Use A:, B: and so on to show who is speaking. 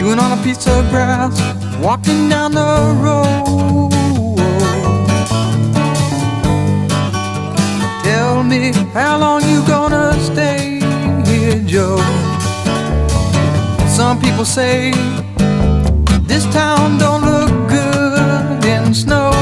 A: chewing on a piece of grass, walking down the road. Tell me, how long you gonna stay here, Joe? Some people say this town don't look good in snow.